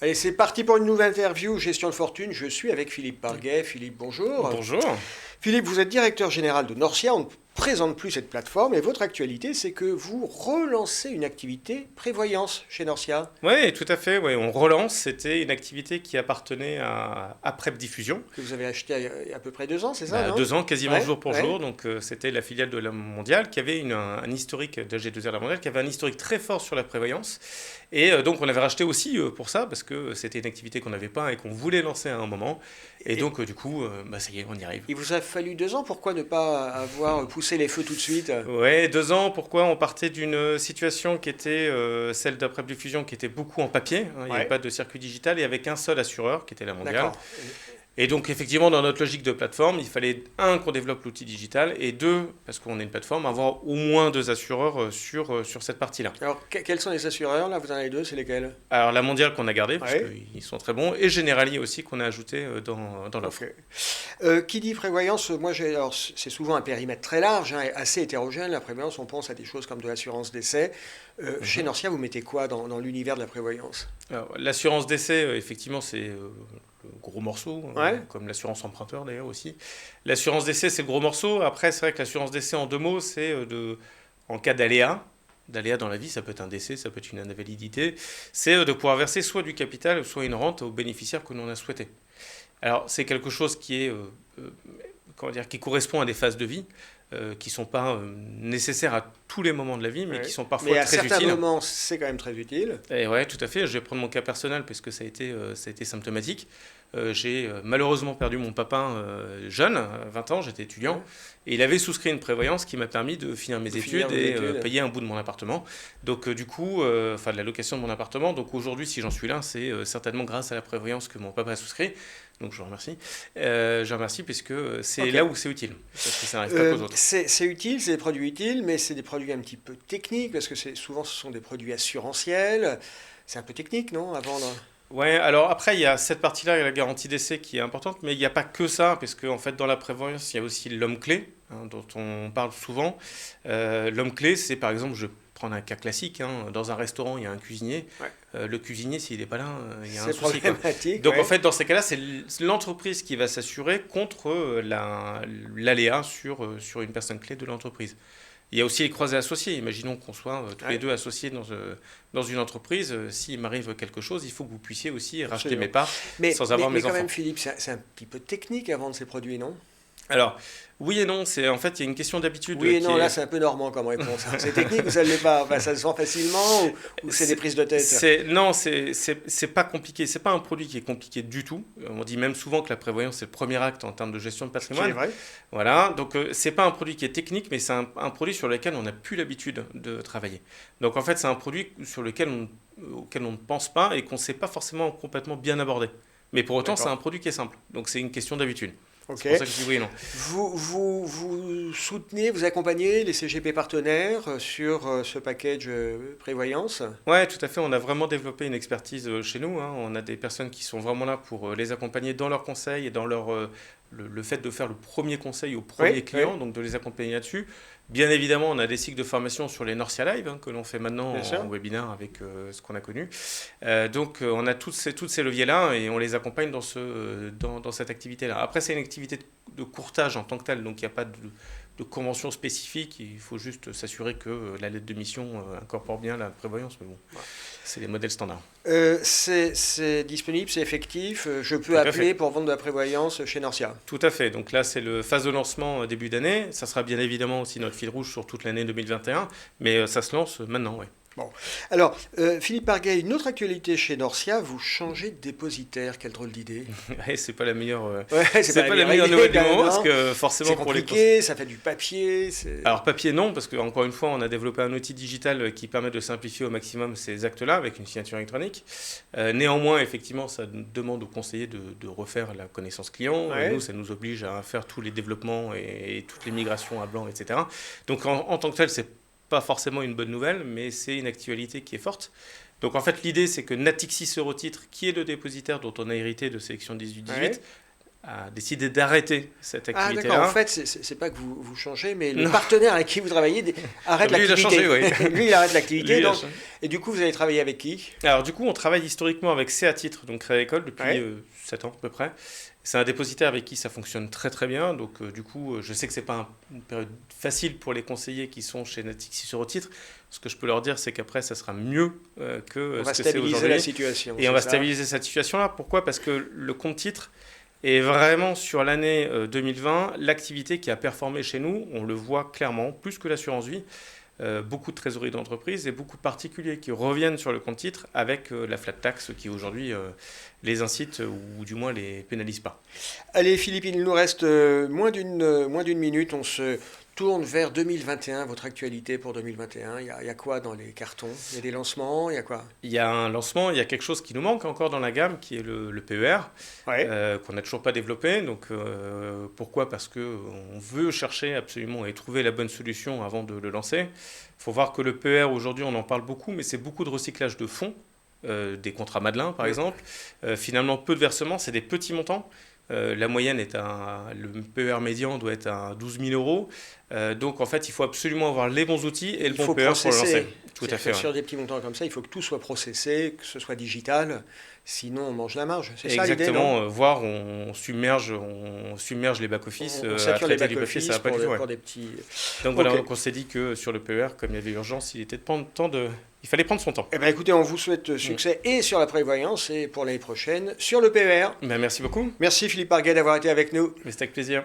Allez, c'est parti pour une nouvelle interview Gestion de fortune. Je suis avec Philippe Parguet. Philippe, bonjour. Bonjour. Philippe, vous êtes directeur général de Norcia. On ne présente plus cette plateforme et votre actualité, c'est que vous relancez une activité prévoyance chez Norcia. Oui, tout à fait. Ouais, on relance. C'était une activité qui appartenait à Aprep Diffusion. Que vous avez acheté il y a à peu près 2 ans, c'est ça, non 2 ans, quasiment Ouais, jour pour ouais. jour. Donc, c'était la filiale de la Mondiale qui avait un historique d'AG2R La Mondiale, qui avait un historique très fort sur la prévoyance. Et donc, on avait racheté aussi pour ça, parce que c'était une activité qu'on n'avait pas et qu'on voulait lancer à un moment. Et donc, du coup, ça y est, on y arrive. Il vous a fallu 2 ans. Pourquoi ne pas avoir poussé les feux tout de suite? Ouais, 2 ans. Pourquoi? On partait d'une situation qui était celle d'Aprep Diffusion, qui était beaucoup en papier. Il n'y avait Ouais, pas de circuit digital et avec un seul assureur, qui était la Mondiale. d'accord. Et donc, effectivement, dans notre logique de plateforme, il fallait, un, qu'on développe l'outil digital, et deux, parce qu'on est une plateforme, avoir au moins 2 assureurs sur cette partie-là. Alors, quels sont les assureurs, là? Vous en avez 2, c'est lesquels? Alors, la Mondiale qu'on a gardée, parce Ouais. qu'ils sont très bons, et Generali aussi, qu'on a ajouté dans l'offre. Ok. Qui dit prévoyance, moi alors c'est souvent un périmètre très large, hein, et assez hétérogène. La prévoyance, on pense à des choses comme de l'assurance décès. Chez Norcia, vous mettez quoi dans l'univers de la prévoyance? Alors, l'assurance décès, effectivement, c'est le gros morceau, Ouais. comme l'assurance emprunteur d'ailleurs aussi. L'assurance décès, c'est le gros morceau. Après, c'est vrai que l'assurance décès, en 2 mots, c'est en cas d'aléa dans la vie, ça peut être un décès, ça peut être une invalidité, c'est de pouvoir verser soit du capital, soit une rente aux bénéficiaires que l'on a souhaité. Alors, c'est quelque chose qui est, comment dire, qui correspond à des phases de vie qui ne sont pas nécessaires à tous les moments de la vie, mais Ouais. qui sont parfois Mais à très certains utiles. moments, c'est quand même très utile. Et ouais, tout à fait. Je vais prendre mon cas personnel parce que ça a été symptomatique. J'ai malheureusement perdu mon papa jeune, à 20 ans, j'étais étudiant, Ouais. et il avait souscrit une prévoyance qui m'a permis de finir mes De finir études vos et études. payer un bout de mon appartement. Donc du coup, enfin de la location de mon appartement. Donc aujourd'hui, si j'en suis là, c'est certainement grâce à la prévoyance que mon papa a souscrit. Donc je vous remercie. Je remercie puisque c'est Ok. là où c'est utile, parce que ça n'arrive pas qu'aux autres. C'est utile, c'est des produits utiles, mais c'est des produits un petit peu techniques, parce que souvent ce sont des produits assurantiels. C'est un peu technique, non, à vendre? Ouais, alors après, il y a cette partie-là, il y a la garantie d'essai qui est importante, mais il n'y a pas que ça, parce qu'en fait, dans la prévoyance, il y a aussi l'homme clé, hein, dont on parle souvent. L'homme clé, c'est par exemple, je vais prendre un cas classique, hein, dans un restaurant, il y a un cuisinier. Ouais. Le cuisinier, s'il n'est pas là, il y a un C'est souci, quoi. problématique, Donc en ouais. fait, dans ces cas-là, c'est l'entreprise qui va s'assurer contre l'aléa sur une personne clé de l'entreprise. Il y a aussi les croisés associés. Imaginons qu'on soit tous les Ouais, deux associés dans une entreprise. S'il m'arrive quelque chose, il faut que vous puissiez aussi racheter absolument. mes parts sans Mais, avoir mais mes quand même, enfants. Philippe, c'est un petit peu technique à vendre ces produits, non? Alors, oui et non. En fait, il y a une question d'habitude Oui et qui non, là est. c'est un peu normand comme réponse, hein. C'est technique ou ça ne l'est pas? Enfin, ça se vend facilement ou c'est des C'est, prises de tête? non, c'est pas compliqué. C'est pas un produit qui est compliqué du tout. On dit même souvent que la prévoyance c'est le premier acte en termes de gestion de Ce qui est patrimoine. vrai. Voilà. Donc c'est pas un produit qui est technique, mais c'est un produit sur lequel on n'a plus l'habitude de travailler. Donc en fait, c'est un produit auquel on ne pense pas et qu'on ne sait pas forcément complètement bien aborder. Mais pour autant, c'est D'accord. un produit qui est simple. Donc c'est une question d'habitude. Ok. C'est pour ça que je dis oui et non. Vous soutenez, vous accompagnez les CGP partenaires sur ce package prévoyance? Ouais, tout à fait. On a vraiment développé une expertise chez nous, hein. On a des personnes qui sont vraiment là pour les accompagner dans leurs conseils et dans le fait de faire le premier conseil au Oui, premier oui, client, donc de les accompagner là-dessus. Bien évidemment, on a des cycles de formation sur les Norcia Live, hein, que l'on fait maintenant bien sûr. en webinaire avec ce qu'on a connu. Donc, on a tous ces leviers-là et on les accompagne dans cette activité-là. Après, c'est une activité de courtage en tant que telle, donc il n'y a pas de convention spécifique. Il faut juste s'assurer que la lettre de mission incorpore bien la prévoyance. Mais bon, c'est les modèles standards. C'est disponible, c'est effectif. Je peux Tout à appeler fait. pour vendre de la prévoyance chez Norcia. Tout à fait. Donc là, c'est le phase de lancement début d'année. Ça sera bien évidemment aussi notre fil rouge sur toute l'année 2021. Mais ça se lance maintenant, oui. Bon. Alors, Philippe Parguet, une autre actualité chez Norcia, vous changez de dépositaire. Quelle drôle d'idée. Ouais, c'est pas la meilleure, Ouais, c'est pas la meilleure meilleure idée, nouvelle du quand même, moment parce non? que forcément C'est pour les compliqué, ça fait du papier. alors papier non, parce que encore une fois, on a développé un outil digital qui permet de simplifier au maximum ces actes-là avec une signature électronique. Néanmoins, effectivement, ça demande aux conseillers de refaire la connaissance client. Ouais. Nous, ça nous oblige à faire tous les développements et toutes les migrations à blanc, etc. Donc en tant que tel, c'est pas forcément une bonne nouvelle, mais c'est une actualité qui est forte. Donc en fait, l'idée, c'est que Natixis Eurotitre, qui est le dépositaire dont on a hérité de Sélection 18-18, Ouais. a décidé d'arrêter cette Ah activité-là. d'accord, en fait, c'est pas que vous changez, mais le partenaire avec qui vous travaillez arrête Lui, l'activité. il a changé, oui. Lui, il arrête l'activité. Lui, il a donc- changé. Et du coup, vous allez travailler avec qui? Alors du coup, on travaille historiquement avec C'est à titre, donc Crédit Agricole, depuis Ouais. 7 ans à peu près. C'est un dépositaire avec qui ça fonctionne très très bien. Donc du coup, je sais que c'est pas une période facile pour les conseillers qui sont chez Natixis sur au titre. Ce que je peux leur dire, c'est qu'après, ça sera mieux que On va ce que c'est stabiliser aujourd'hui. la situation. Et on c'est va ça stabiliser cette situation-là. Pourquoi? Parce que le compte titre est vraiment sur l'année 2020 l'activité qui a performé chez nous. On le voit clairement, plus que l'assurance vie. Beaucoup de trésorerie d'entreprise et beaucoup de particuliers qui reviennent sur le compte titre avec la flat tax qui aujourd'hui les incite ou du moins les pénalise pas. Allez, Philippe, il nous reste moins d'une minute. On se tourne vers 2021, votre actualité pour 2021. Il y a quoi dans les cartons? Il y a des lancements, il y a quoi? Il y a un lancement, il y a quelque chose qui nous manque encore dans la gamme qui est le PER Ouais. qu'on n'a toujours pas développé. Donc pourquoi? Parce qu'on veut chercher absolument et trouver la bonne solution avant de le lancer. Il faut voir que le PER aujourd'hui on en parle beaucoup, mais c'est beaucoup de recyclage de fonds. Des contrats Madelin par exemple. Finalement peu de versements, c'est des petits montants. La moyenne le PER médian doit être à 12 000 euros. Donc en fait, il faut absolument avoir les bons outils et le Il bon faut PER pour le processer. lancer. Tout à fait. Ouais. Sur des petits montants comme ça, il faut que tout soit processé, que ce soit digital. Sinon, on mange la marge. C'est ça l'idée, non? Exactement, voire on submerge les back-office On à sature les traiter du papier, back-office ça va pas du tout. Ouais. pour des petits... Donc voilà, Ok. donc on s'est dit que sur le PER, comme il y avait urgence, il fallait prendre son temps. Eh bien, écoutez, on vous souhaite succès et sur la prévoyance et pour l'année prochaine sur le PER. Ben, merci beaucoup, Merci Philippe Arguet d'avoir été avec nous. mais c'était avec plaisir.